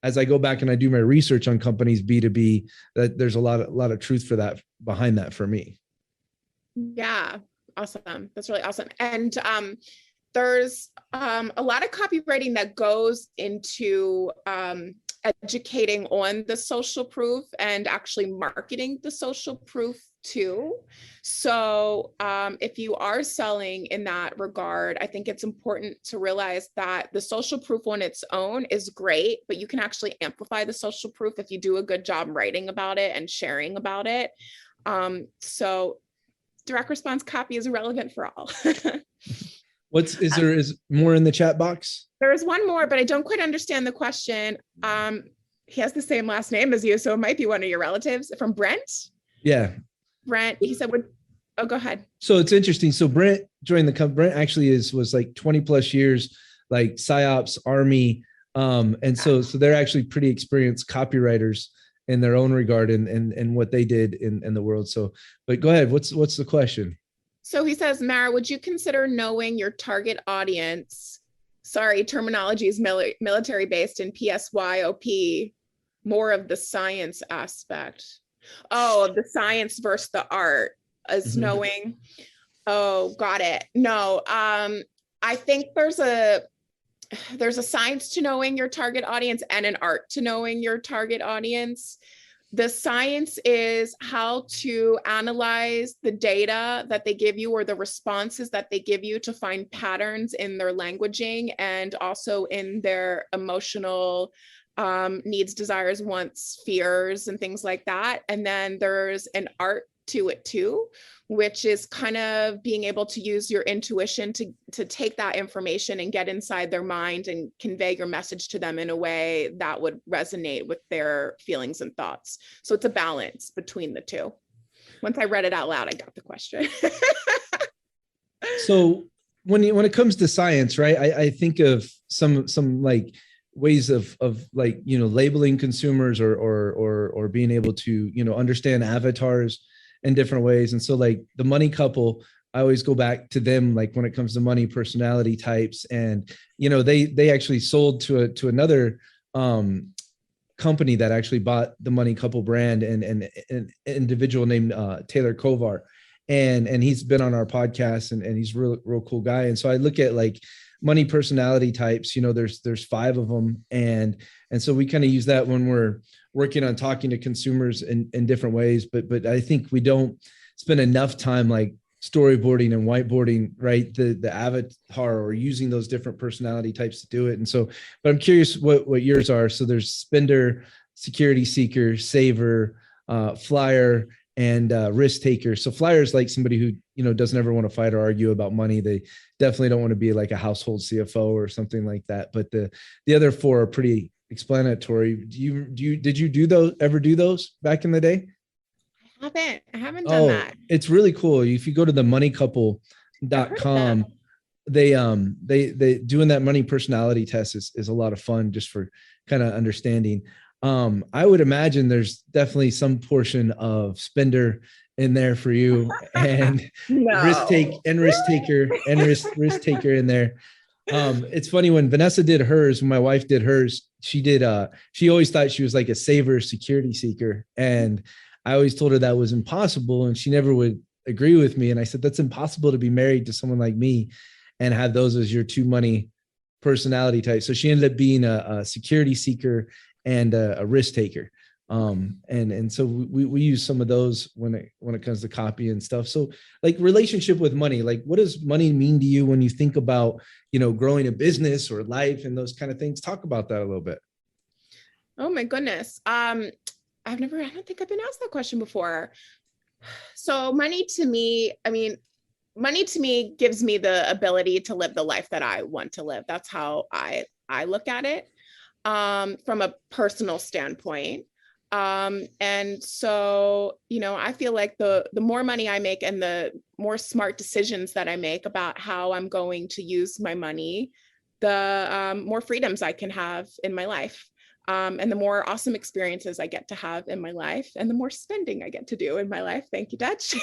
as I go back and I do my research on companies B2B, that there's a lot of truth for that behind that for me. Yeah. Awesome. That's really awesome. And there's a lot of copywriting that goes into educating on the social proof and actually marketing the social proof too. So if you are selling in that regard, I think it's important to realize that the social proof on its own is great, but you can actually amplify the social proof if you do a good job writing about it and sharing about it. So direct response copy is relevant for all. Is more in the chat box? There is one more, but I don't quite understand the question. He has the same last name as you, so it might be one of your relatives. From Brent? Yeah. Brent, he said, go ahead. So it's interesting. So Brent joined the company. Brent actually was like 20 plus years, like PsyOps, Army. And so they're actually pretty experienced copywriters in their own regard and what they did in the world. So, but go ahead. What's the question? So he says, Mara, would you consider knowing your target audience? Sorry, terminology is military based in PSYOP, more of the science aspect. Oh, the science versus the art is knowing. Oh, got it. No, I think there's a science to knowing your target audience and an art to knowing your target audience. The science is how to analyze the data that they give you or the responses that they give you to find patterns in their languaging and also in their emotional needs, desires, wants, fears, and things like that. And then there's an art to it too, which is kind of being able to use your intuition to take that information and get inside their mind and convey your message to them in a way that would resonate with their feelings and thoughts. So it's a balance between the two. Once I read it out loud, I got the question. So when it comes to science, right, I think of some like ways of like, labeling consumers or being able to, understand avatars in different ways. And so like the money couple, I always go back to them, like when it comes to money personality types. And, they actually sold to another company that actually bought the money couple brand and an individual named Taylor Kovar. And he's been on our podcast and he's real cool guy. And so I look at like money personality types, there's 5 of them. And so we kind of use that when we're working on talking to consumers in different ways. But I think we don't spend enough time like storyboarding and whiteboarding, right? The avatar or using those different personality types to do it. And so, but I'm curious what yours are. So there's spender, security seeker, saver, flyer, and risk taker. So flyer is like somebody who, doesn't ever want to fight or argue about money. They definitely don't want to be like a household CFO or something like that. But the other 4 are pretty explanatory. Did you ever do those back in the day? I haven't done that. It's really cool. If you go to the moneycouple.com, they doing that money personality test is a lot of fun just for kind of understanding. I would imagine there's definitely some portion of spender in there for you and risk taker in there. It's funny when Vanessa did hers, when my wife did hers, she always thought she was like a saver security seeker. And I always told her that was impossible. And she never would agree with me. And I said, that's impossible to be married to someone like me and have those as your 2 money personality types. So she ended up being a security seeker and a risk taker. And so we use some of those when it comes to copy and stuff. So like relationship with money, like what does money mean to you when you think about, growing a business or life and those kind of things? Talk about that a little bit. Oh my goodness. I don't think I've been asked that question before. So money to me gives me the ability to live the life that I want to live. That's how I look at it. From a personal standpoint. And so, I feel like the more money I make and the more smart decisions that I make about how I'm going to use my money, the more freedoms I can have in my life. And the more awesome experiences I get to have in my life and the more spending I get to do in my life. Thank you, Ductch,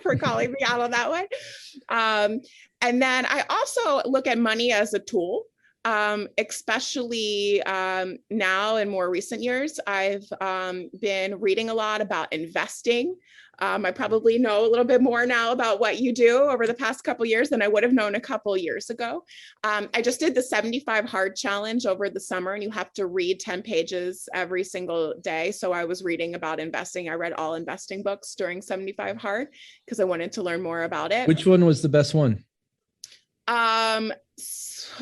for calling me out on that one. And then I also look at money as a tool. Especially now in more recent years, I've been reading a lot about investing. I probably know a little bit more now about what you do over the past couple of years than I would have known a couple of years ago. I just did the 75 hard challenge over the summer, and you have to read 10 pages every single day. So I was reading about investing. I read all investing books during 75 hard because I wanted to learn more about it. Which one was the best one?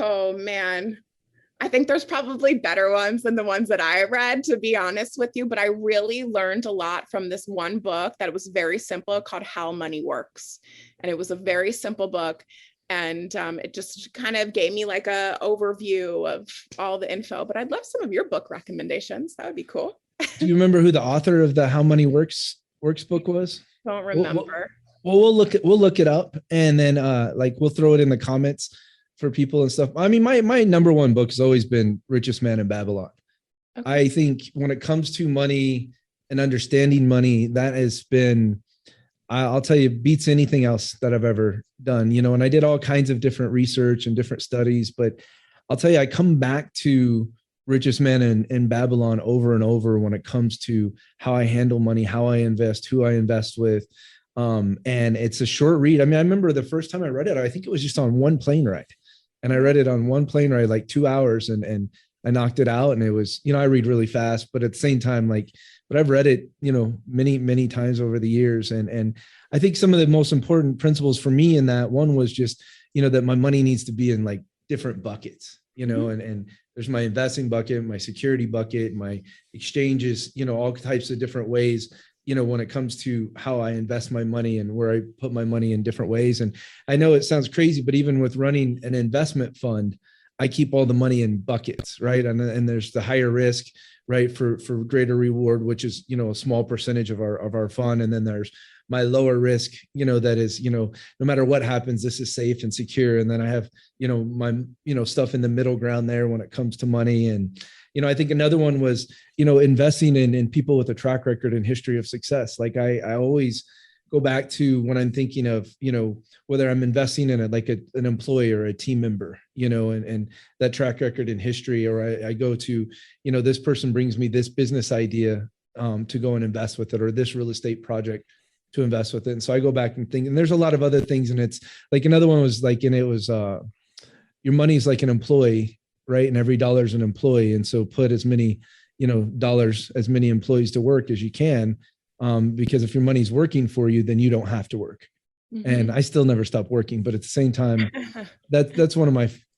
Oh man, I think there's probably better ones than the ones that I read, to be honest with you, but I really learned a lot from this one book that was very simple called How Money Works. And it was a very simple book. And it just kind of gave me like a overview of all the info, but I'd love some of your book recommendations. That would be cool. Do you remember who the author of the How Money Works book was? Don't remember. Well, we'll look it up and then we'll throw it in the comments for people and stuff. I mean, my number one book has always been Richest Man in Babylon. Okay. I think when it comes to money and understanding money, that has been I'll tell you, beats anything else that I've ever done, and I did all kinds of different research and different studies, but I'll tell you, I come back to Richest Man in Babylon over and over when it comes to how I handle money, how I invest, who I invest with. And it's a short read. I mean, I remember the first time I read it, I think it was just on one plane ride, and I read it on one plane ride, like 2 hours, and I knocked it out. And it was, I read really fast, but at the same time, but I've read it, many, many times over the years. And I think some of the most important principles for me in that one was just, that my money needs to be in like different buckets, and there's my investing bucket, my security bucket, my exchanges, all types of different ways, when it comes to how I invest my money and where I put my money in different ways. And I know it sounds crazy, but even with running an investment fund, I keep all the money in buckets, right? And there's the higher risk, right, for greater reward, which is, a small percentage of our fund. And then there's my lower risk, that is, no matter what happens, this is safe and secure. And then I have, my, stuff in the middle ground there when it comes to money. And, I think another one was, investing in people with a track record and history of success. Like I always go back to when I'm thinking of, whether I'm investing in an employee or a team member, and that track record and history, or I go to, this person brings me this business idea to go and invest with it, or this real estate project to invest with it. And so I go back and think, and there's a lot of other things. And it's like, another one was like, and it was, your money's like an employee, right? And every dollar is an employee. And so put as many, dollars, as many employees to work as you can. Because if your money's working for you, then you don't have to work. Mm-hmm. And I still never stop working, but at the same time, that's one of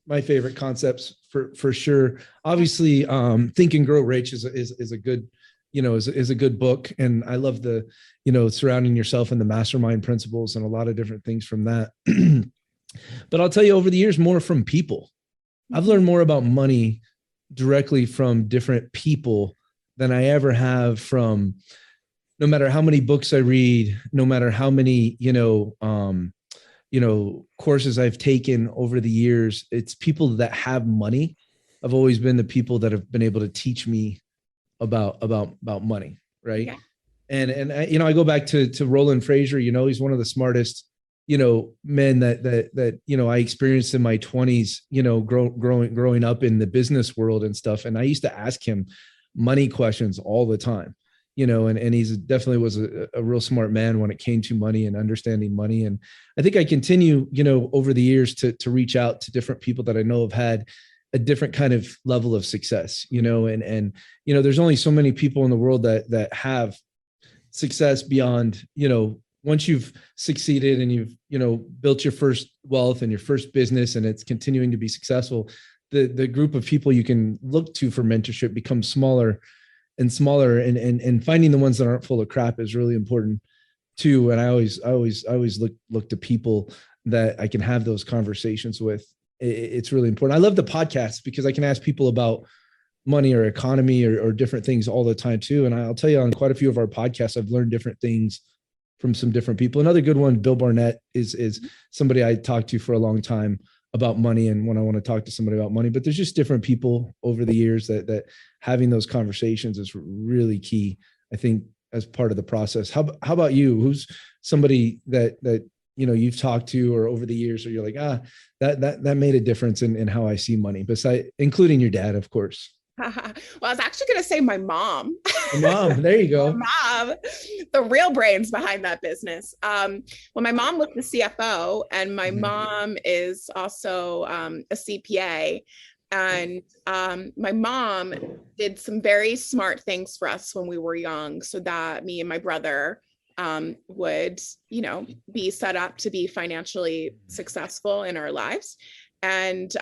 my favorite concepts for sure. Obviously, Think and Grow Rich is a good, is a good book. And I love the, surrounding yourself and the mastermind principles and a lot of different things from that. But I'll tell you, over the years, more from people. I've learned more about money directly from different people than I ever have from, no matter how many books I read, no matter how many, courses I've taken over the years, it's people that have money. I've always been the people that have been able to teach me about money. Right. Yeah. And I go back to Roland Fraser, he's one of the smartest, men that, I experienced in my 20s, growing up in the business world and stuff. And I used to ask him money questions all the time. And he's definitely was a real smart man when it came to money and understanding money. And I think I continue, over the years to reach out to different people that I know have had a different kind of level of success, and there's only so many people in the world that have success beyond, once you've succeeded and you've, built your first wealth and your first business and it's continuing to be successful, the group of people you can look to for mentorship becomes smaller and smaller, and finding the ones that aren't full of crap is really important too. And I always look to people that I can have those conversations with. It's really important. I love the podcast because I can ask people about money or economy or different things all the time too. And I'll tell you, on quite a few of our podcasts, I've learned different things from some different people. Another good one, Bill Barnett, is somebody I talked to for a long time about money and when I want to talk to somebody about money. But there's just different people over the years that having those conversations is really key, I think, as part of the process. How about you? Who's somebody that you've talked to or over the years, or you're like, that made a difference in how I see money, besides including your dad, of course? Well, I was actually going to say my mom. Mom, there you go. My mom, the real brains behind that business. Well, my mom was the CFO, and my mom is also a CPA. And my mom did some very smart things for us when we were young, so that me and my brother would, be set up to be financially successful in our lives. And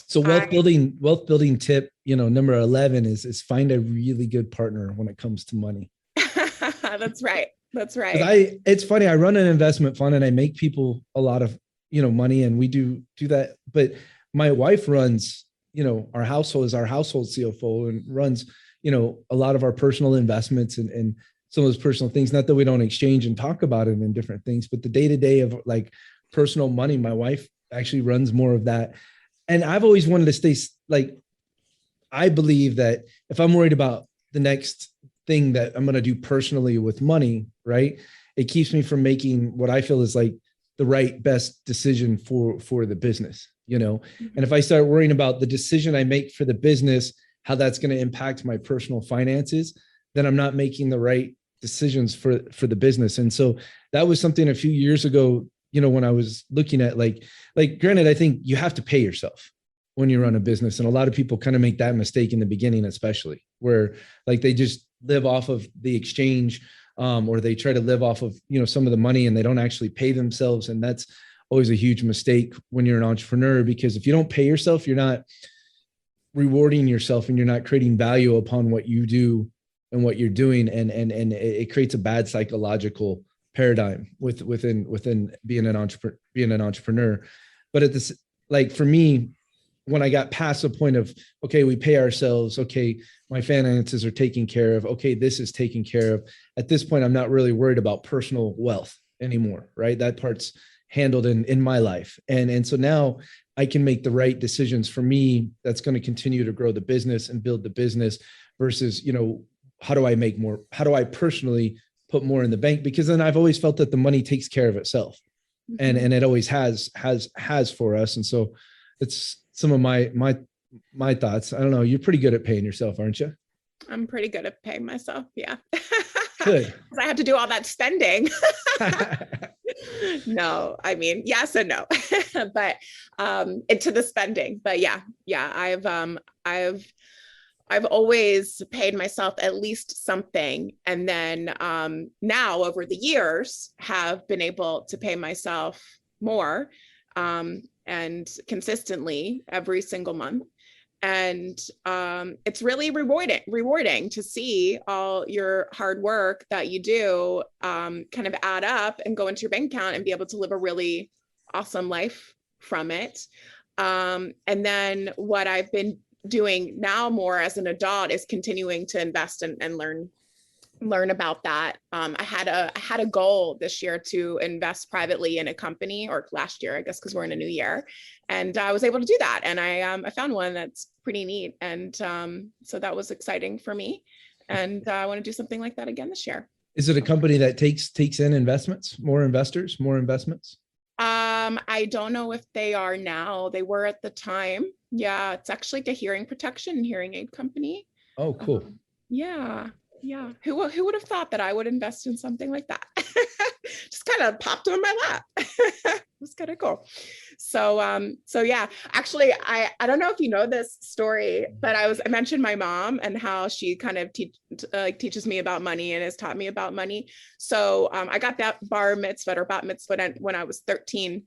so wealth building tip, number 11 is find a really good partner when it comes to money. That's right. It's funny. I run an investment fund and I make people a lot of, money, and we do that. But my wife runs, our household CFO, and runs, a lot of our personal investments and some of those personal things. Not that we don't exchange and talk about it and different things, but the day-to-day of like personal money, my wife actually runs more of that. And I've always wanted to stay I believe that if I'm worried about the next thing that I'm going to do personally with money, right, it keeps me from making what I feel is like the right best decision for the business, And if I start worrying about the decision I make for the business, how that's going to impact my personal finances, then I'm not making the right decisions for the business. And so that was something a few years ago, when I was looking at like granted, I think you have to pay yourself when you run a business. And a lot of people kind of make that mistake in the beginning, especially where like they just live off of the exchange, or they try to live off of, some of the money, and they don't actually pay themselves. And that's always a huge mistake when you're an entrepreneur, because if you don't pay yourself, you're not rewarding yourself and you're not creating value upon what you do and what you're doing. And it creates a bad psychological paradigm within being an entrepreneur. But at this, like for me, when I got past the point of, okay, we pay ourselves, okay, my finances are taken care of, okay, this is taken care of. At this point, I'm not really worried about personal wealth anymore, right? That part's handled in my life. And so now I can make the right decisions for me that's going to continue to grow the business and build the business versus, how do I make more? How do I personally put more in the bank? Because then I've always felt that the money takes care of itself. And it always has for us. And so it's some of my thoughts. I don't know. You're pretty good at paying yourself, aren't you? I'm pretty good at paying myself. Yeah. Good. I have to do all that spending. No, I mean, yes and no, but into the spending. But yeah, I've always paid myself at least something. And then now over the years have been able to pay myself more and consistently every single month. And it's really rewarding to see all your hard work that you do kind of add up and go into your bank account and be able to live a really awesome life from it. And then what I've been doing now more as an adult is continuing to invest and learn about that. I had a goal this year to invest privately in a company, or last year, I guess, because we're in a new year, and I was able to do that. And I found one that's pretty neat, and so that was exciting for me. And I want to do something like that again this year. Is it a company that takes in investments, more investors, more investments? I don't know if they are now. They were at the time. Yeah, it's actually like a hearing protection and hearing aid company. Oh, cool. Yeah. Who would have thought that I would invest in something like that? Just kind of popped on my lap. It was kind of cool. So yeah, actually, I don't know if you know this story, but I mentioned my mom and how she kind of teaches me about money and has taught me about money. So I got that bar mitzvah or bat mitzvah when I was 13.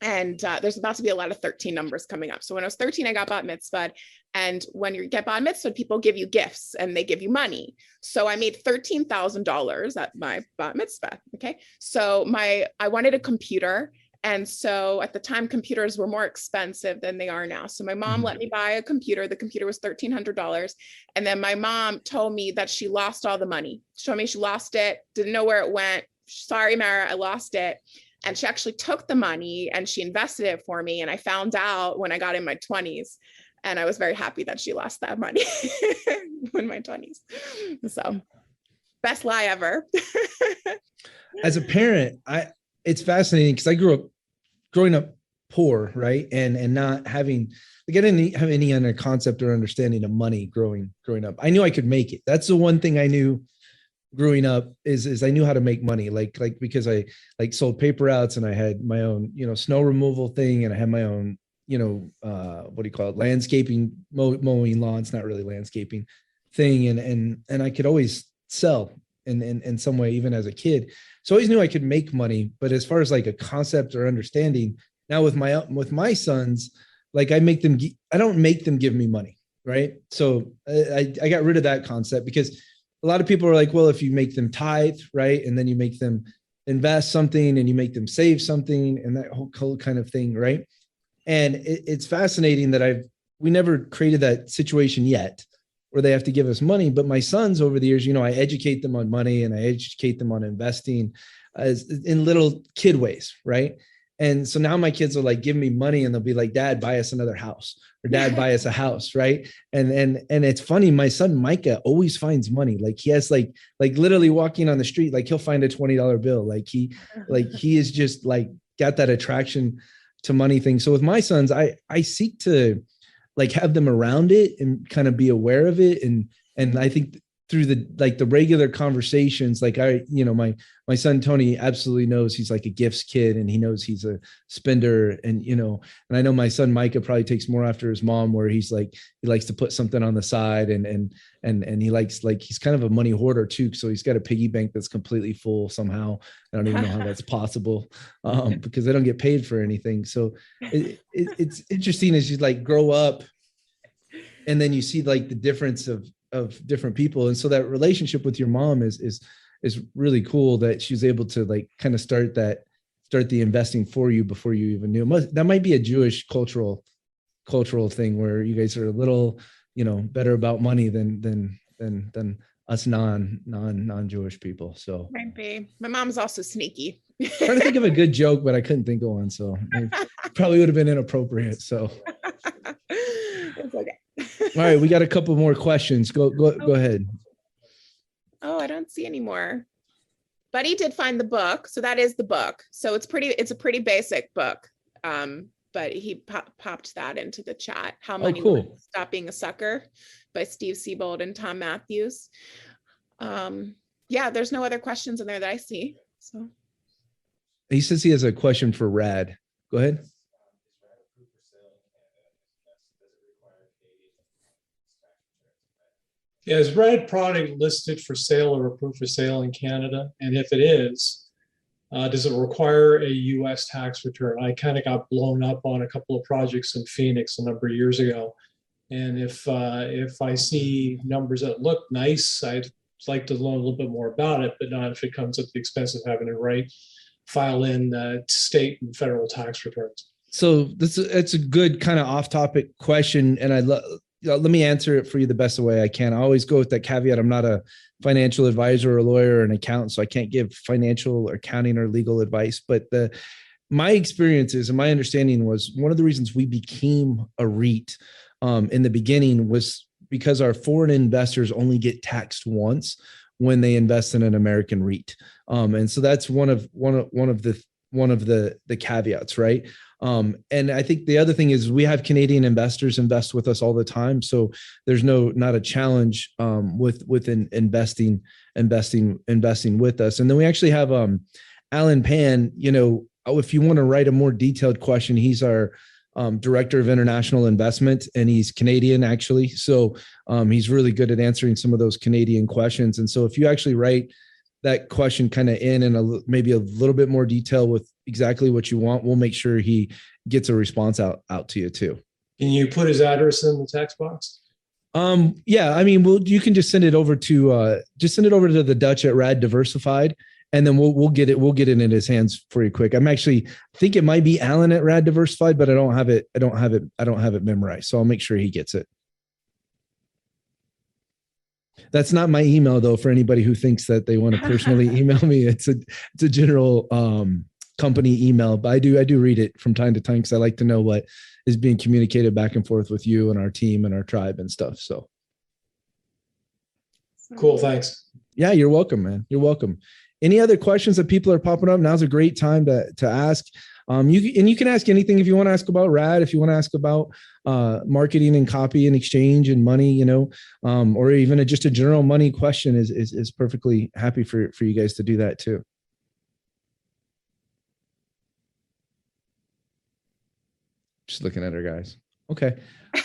And there's about to be a lot of 13 numbers coming up. So when I was 13, I got bat mitzvah. And when you get bat mitzvah, people give you gifts and they give you money. So I made $13,000 at my bat mitzvah. Okay. So I wanted a computer. And so at the time, computers were more expensive than they are now. So my mom let me buy a computer. The computer was $1,300. And then my mom told me that she lost all the money. She told me she lost it, didn't know where it went. Sorry, Mara, I lost it. And she actually took the money and she invested it for me. And I found out when I got in my 20s, and I was very happy that she lost that money in my 20s. So best lie ever. As a parent, it's fascinating because I growing up poor, right? And not having, like, I didn't have any other concept or understanding of money growing up. I knew I could make it. That's the one thing I knew growing up is I knew how to make money, like because I sold paper routes and I had my own, snow removal thing. And I had my own, what do you call it? Landscaping, mowing lawns, not really landscaping thing. And I could always sell in some way, even as a kid. So I always knew I could make money. But as far as like a concept or understanding now with my sons, like I don't make them give me money. Right. So I got rid of that concept because a lot of people are like, well, if you make them tithe, right, and then you make them invest something and you make them save something and that whole kind of thing, right? And it's fascinating that we never created that situation yet where they have to give us money. But my sons over the years, I educate them on money and I educate them on investing as in little kid ways, right? And so now my kids are like giving me money and they'll be like, Dad, buy us another house, or Dad, buy us a house. Right. And it's funny. My son, Micah, always finds money. Like he has like literally walking on the street, like he'll find a $20 bill. Like he is just like got that attraction to money thing. So with my sons, I seek to like have them around it and kind of be aware of it. And I think through the regular conversations, like my son, Tony, absolutely knows he's like a gifts kid, and he knows he's a spender. And, and I know my son, Micah, probably takes more after his mom, where he's like, he likes to put something on the side, and he likes, like, he's kind of a money hoarder too. So he's got a piggy bank that's completely full somehow. I don't even know how that's possible, because they don't get paid for anything. So it's interesting as you like grow up, and then you see like the difference of different people. And so that relationship with your mom is really cool, that she was able to like kind of start the investing for you before you even knew. That might be a Jewish cultural thing, where you guys are a little, better about money than us non-Jewish people. So might be. My mom's also sneaky. Trying to think of a good joke, but I couldn't think of one. So it probably would have been inappropriate. So it's okay. All right, we got a couple more questions. Go ahead. Oh, I don't see any more. Buddy did find the book, so that is the book. So it's a pretty basic book. But he popped that into the chat. How Money Will Stop Being a Sucker by Steve Siebold and Tom Matthews. Yeah, there's no other questions in there that I see. So he says he has a question for RADD. Go ahead. Yeah, is RADD product listed for sale or approved for sale in Canada? And if it is, does it require a U.S. tax return? I kind of got blown up on a couple of projects in Phoenix a number of years ago. And if I see numbers that look nice, I'd like to learn a little bit more about it, but not if it comes at the expense of having to file in state and federal tax returns. So it's a good kind of off-topic question, and let me answer it for you the best way I can. I always go with that caveat. I'm not a financial advisor or a lawyer or an accountant, so I can't give financial or accounting or legal advice. But my experiences and my understanding was one of the reasons we became a REIT in the beginning was because our foreign investors only get taxed once when they invest in an American REIT, and so that's one of the caveats, right? And I think the other thing is we have Canadian investors invest with us all the time. So there's not a challenge with investing with us. And then we actually have Alan Pan, if you want to write a more detailed question, he's our director of international investment, and he's Canadian actually. So he's really good at answering some of those Canadian questions. And so if you actually write that question kind of in maybe a little bit more detail with exactly what you want, we'll make sure he gets a response out to you too. Can you put his address in the text box? Yeah, I mean, you can just send it over to the Ductch at RADD Diversified, and then we'll get it in his hands for you quick. I think it might be Alan at RADD Diversified, but I don't have it memorized. So I'll make sure he gets it. That's not my email though, for anybody who thinks that they want to personally email me. It's a general company email, but I do read it from time to time because I like to know what is being communicated back and forth with you and our team and our tribe and stuff. So cool. Thanks. Yeah, you're welcome, man. You're welcome. Any other questions that people are popping up? Now's a great time to ask. You can ask anything if you want to ask about RADD, if you want to ask about marketing and copy and exchange and money, or even just a general money question is perfectly happy for you guys to do that too. Just looking at her, guys. Okay,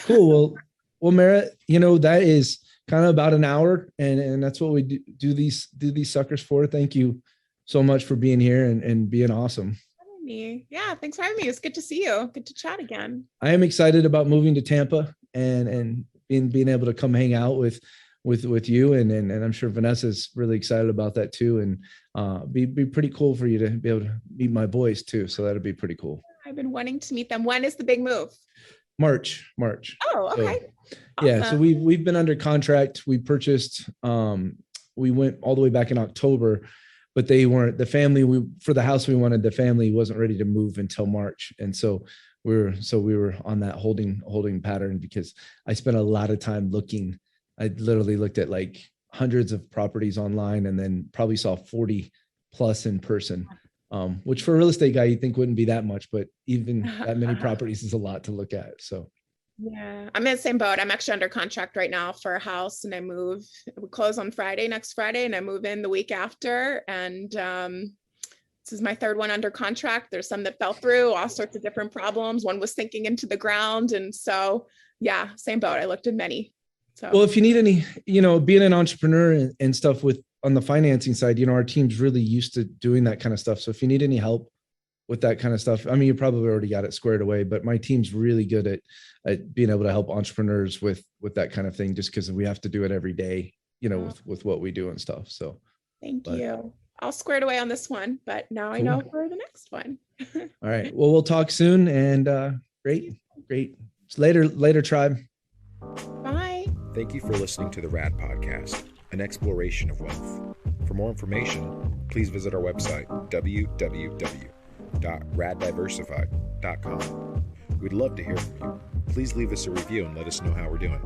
cool. Well, Merritt, that is kind of about an hour, and that's what we do these suckers for. Thank you so much for being here and being awesome. Yeah, thanks for having me. It's good to see you. Good to chat again. I am excited about moving to Tampa and being able to come hang out with you, and I'm sure Vanessa's really excited about that too. And be pretty cool for you to be able to meet my boys too. So that'd be pretty cool. I've been wanting to meet them. When is the big move? March. Oh, okay. So, yeah. So we've been under contract. We purchased. We went all the way back in October. but they weren't the family for the house we wanted. The family wasn't ready to move until March. And so we were on that holding pattern, because I spent a lot of time looking. I literally looked at like hundreds of properties online, and then probably saw 40 plus in person, which for a real estate guy, you think wouldn't be that much, but even that many properties is a lot to look at. So yeah, I'm in the same boat. I'm actually under contract right now for a house, and we close on next Friday, and I move in the week after. And this is my third one under contract. There's some that fell through, all sorts of different problems. One was sinking into the ground. And so, yeah, same boat. I looked at many. So, well, if you need any, being an entrepreneur and stuff on the financing side, our team's really used to doing that kind of stuff. So if you need any help with that kind of stuff, I mean, you probably already got it squared away, but my team's really good at being able to help entrepreneurs with that kind of thing, just because we have to do it every day, with what we do and stuff. So thank you. I'll square it away on this one, but now cool. I know for the next one. All right. Well, we'll talk soon, and great. Later, tribe. Bye. Thank you for listening to the RADD Podcast, an exploration of wealth. For more information, please visit our website, www.radddiversified.com. We'd love to hear from you. Please leave us a review and let us know how we're doing.